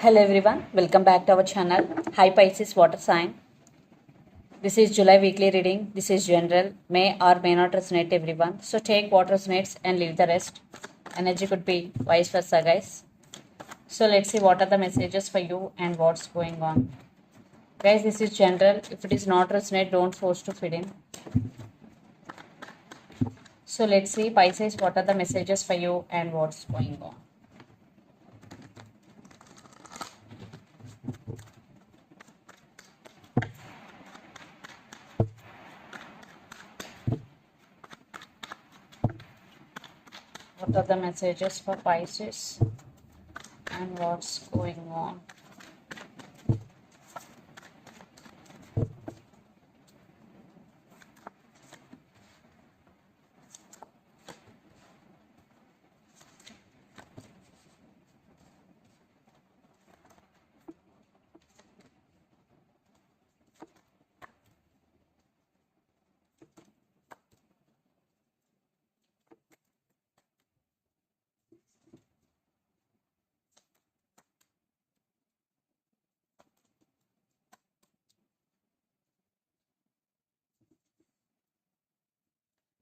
Hello everyone, welcome back to our channel. Hi Pisces water sign. This is July weekly reading. This is general, may or may not resonate everyone. So take what resonates and leave the rest. Energy could be vice versa, guys. So let's see what are the messages for you and what's going on. Guys, this is general. If it is not resonate, don't force to fit in. So let's see Pisces, what are the messages for you and what's going on. What are the messages for Pisces and what's going on?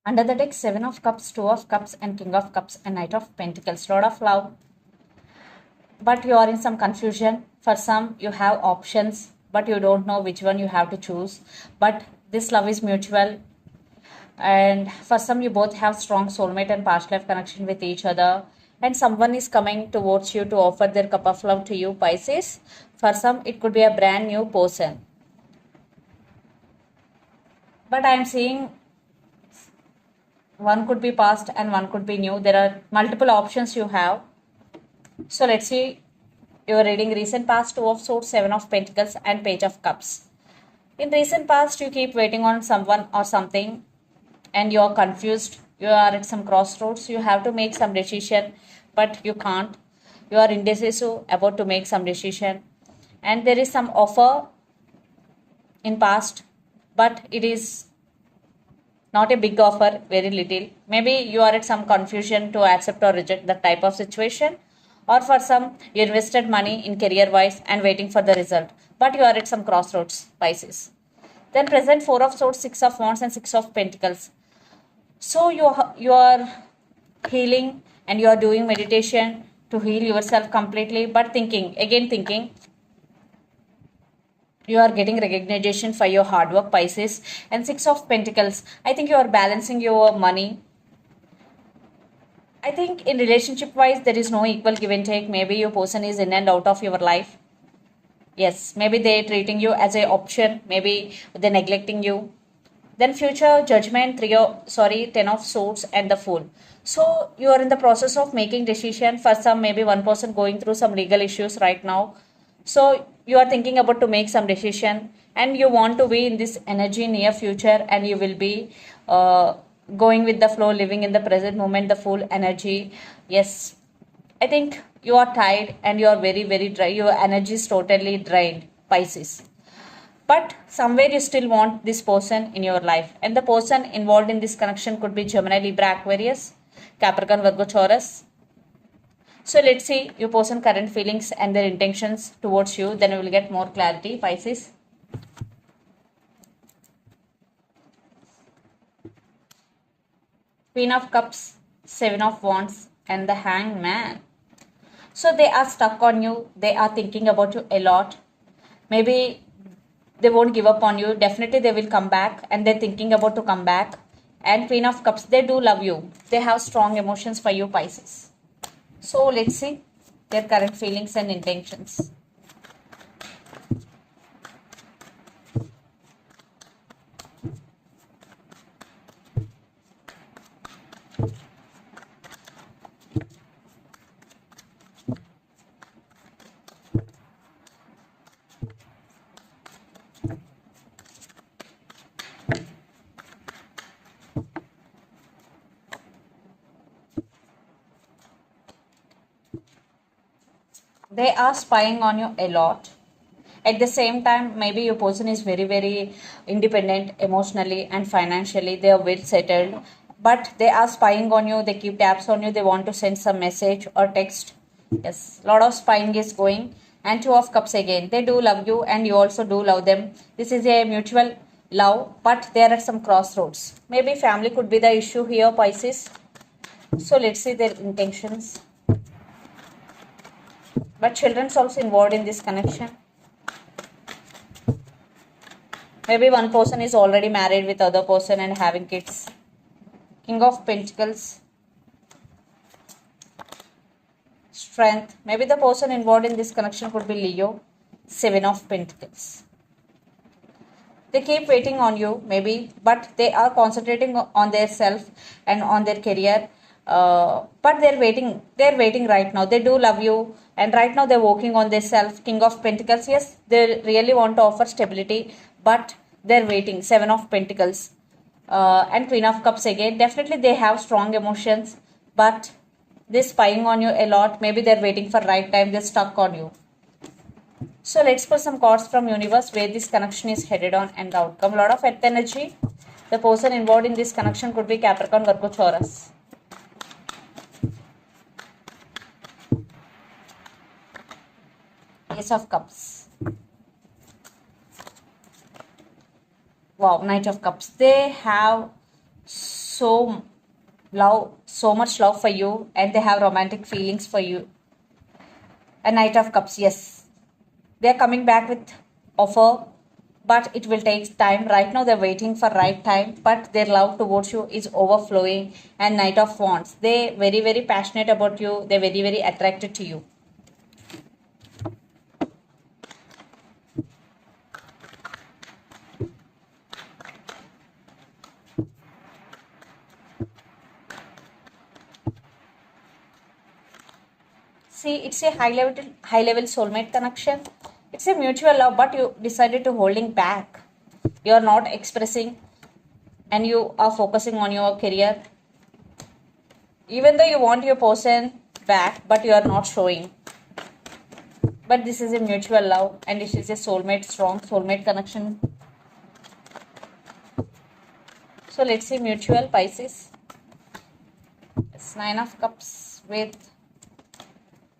Under the deck, 7 of Cups, 2 of Cups, and King of Cups, and Knight of Pentacles. Lot of love. But you are in some confusion. For some, you have options, but you don't know which one you have to choose. But this love is mutual. And for some, you both have strong soulmate and past life connection with each other. And someone is coming towards you to offer their cup of love to you, Pisces. For some, it could be a brand new person. But I am seeing one could be past and one could be new. There are multiple options you have. So let's see your reading. Recent past, 2 of Swords, 7 of Pentacles, and Page of Cups. In recent past, you keep waiting on someone or something and you're confused. You are at some crossroads. You have to make some decision, but you can't. You are indecisive about to make some decision. And there is some offer in past, but it is not a big offer, very little. Maybe you are at some confusion to accept or reject that type of situation. Or for some, you invested money in career wise and waiting for the result. But you are at some crossroads, Pisces. Then present 4 of Swords, 6 of Wands, and 6 of Pentacles. So you are healing and you are doing meditation to heal yourself completely. But thinking, you are getting recognition for your hard work, Pisces. And 6 of Pentacles, I think you are balancing your money. I think in relationship wise, there is no equal give and take. Maybe your person is in and out of your life. Yes, maybe they treating you as a option. Maybe they neglecting you. Then future judgment, 10 of Swords, and the Fool. So you are in the process of making decision. For some, maybe one person going through some legal issues right now. So you are thinking about to make some decision and you want to be in this energy near future, and you will be going with the flow, living in the present moment, the full energy. Yes, I think you are tired and you are very, very dry. Your energy is totally drained, Pisces. But somewhere you still want this person in your life. And the person involved in this connection could be Gemini, Libra, Aquarius, Capricorn, Virgo, Taurus. So let's see your person current feelings and their intentions towards you. Then we will get more clarity, Pisces. Queen of Cups, 7 of Wands, and the Hangman. So they are stuck on you. They are thinking about you a lot. Maybe they won't give up on you. Definitely they will come back and they're thinking about to come back. And Queen of Cups, they do love you. They have strong emotions for you, Pisces. So let's see their current feelings and intentions. They are spying on you a lot. At the same time, maybe your person is very, very independent emotionally and financially. They are well settled, but they are spying on you. They keep tabs on you. They want to send some message or text. Yes, lot of spying is going. and Two of Cups again. They do love you and you also do love them. This is a mutual love, but they are at some crossroads. Maybe family could be the issue here, Pisces. So let's see their intentions. But children's also involved in this connection. Maybe one person is already married with other person and having kids. King of Pentacles. Strength. Maybe the person involved in this connection could be Leo. Seven of Pentacles. They keep waiting on you, maybe, but they are concentrating on their self and on their career. But they're waiting. They're waiting right now. They do love you, and right now they're working on their self. King of Pentacles. Yes, they really want to offer stability, but they're waiting. Seven of Pentacles. And Queen of Cups again. Definitely they have strong emotions, but they're spying on you a lot. Maybe they're waiting for right time. They're stuck on you. So let's pull some cards from universe where this connection is headed on and the outcome. A lot of earth energy. The person involved in this connection could be Capricorn, Virgo, Taurus. Ace of Cups. Wow, Knight of Cups. They have so much love for you, and they have romantic feelings for you. A Knight of Cups, yes. They are coming back with offer, but it will take time. Right now they're waiting for right time, but their love towards you is overflowing. And Knight of Wands. They very, very passionate about you. They're very, very attracted to you. See, it's a high level soulmate connection. It's a mutual love, but you decided to holding back. You are not expressing, and you are focusing on your career. Even though you want your person back, but you are not showing. But this is a mutual love, and this is a soulmate, strong soulmate connection. So let's see mutual, Pisces. It's Nine of Cups with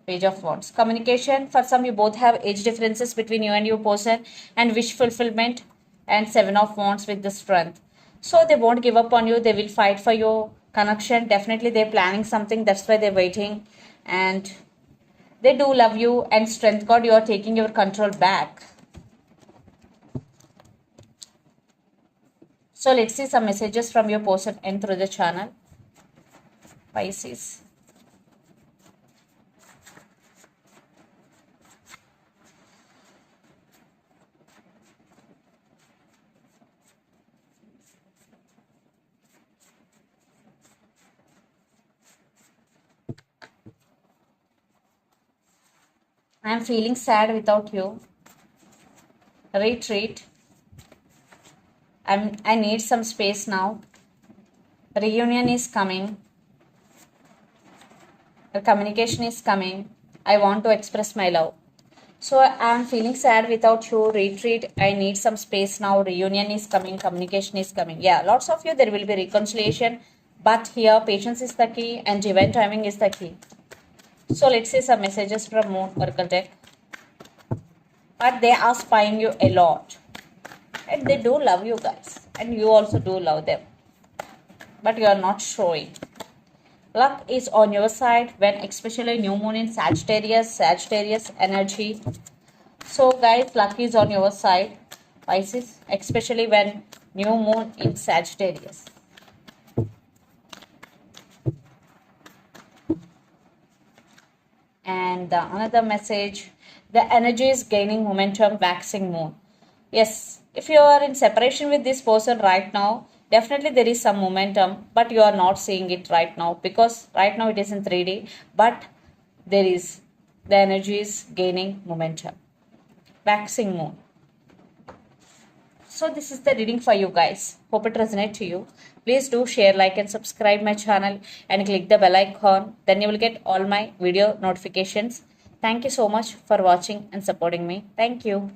Page of Wands. Communication. For some, you both have age differences between you and your person, and wish fulfillment. And Seven of Wands with the Strength. So they won't give up on you. They will fight for your connection. Definitely they're planning something. That's why they're waiting. And they do love you. And Strength card, you are taking your control back. So let's see some messages from your person and through the channel. Pisces. I am feeling sad without you. Retreat. I need some space now. Reunion is coming. The communication is coming. I want to express my love. So I am feeling sad without you. Retreat. I need some space now. Reunion is coming. Communication is coming. Yeah, lots of you. There will be reconciliation. But here, patience is the key and divine timing is the key. So let's see some messages from Moon Oracle deck. But they are spying you a lot. And they do love you guys. And you also do love them. But you are not showing. Luck is on your side when especially new moon in Sagittarius energy. So guys, luck is on your side. Pisces, especially when new moon in Sagittarius. And another message, the energy is gaining momentum, waxing moon. Yes, if you are in separation with this person right now, definitely there is some momentum, but you are not seeing it right now because right now it is in 3D, but there is, the energy is gaining momentum. Waxing moon. So this is the reading for you guys. Hope it resonates to you. Please do share, like and subscribe my channel and click the bell icon. Then you will get all my video notifications. Thank you so much for watching and supporting me. Thank you.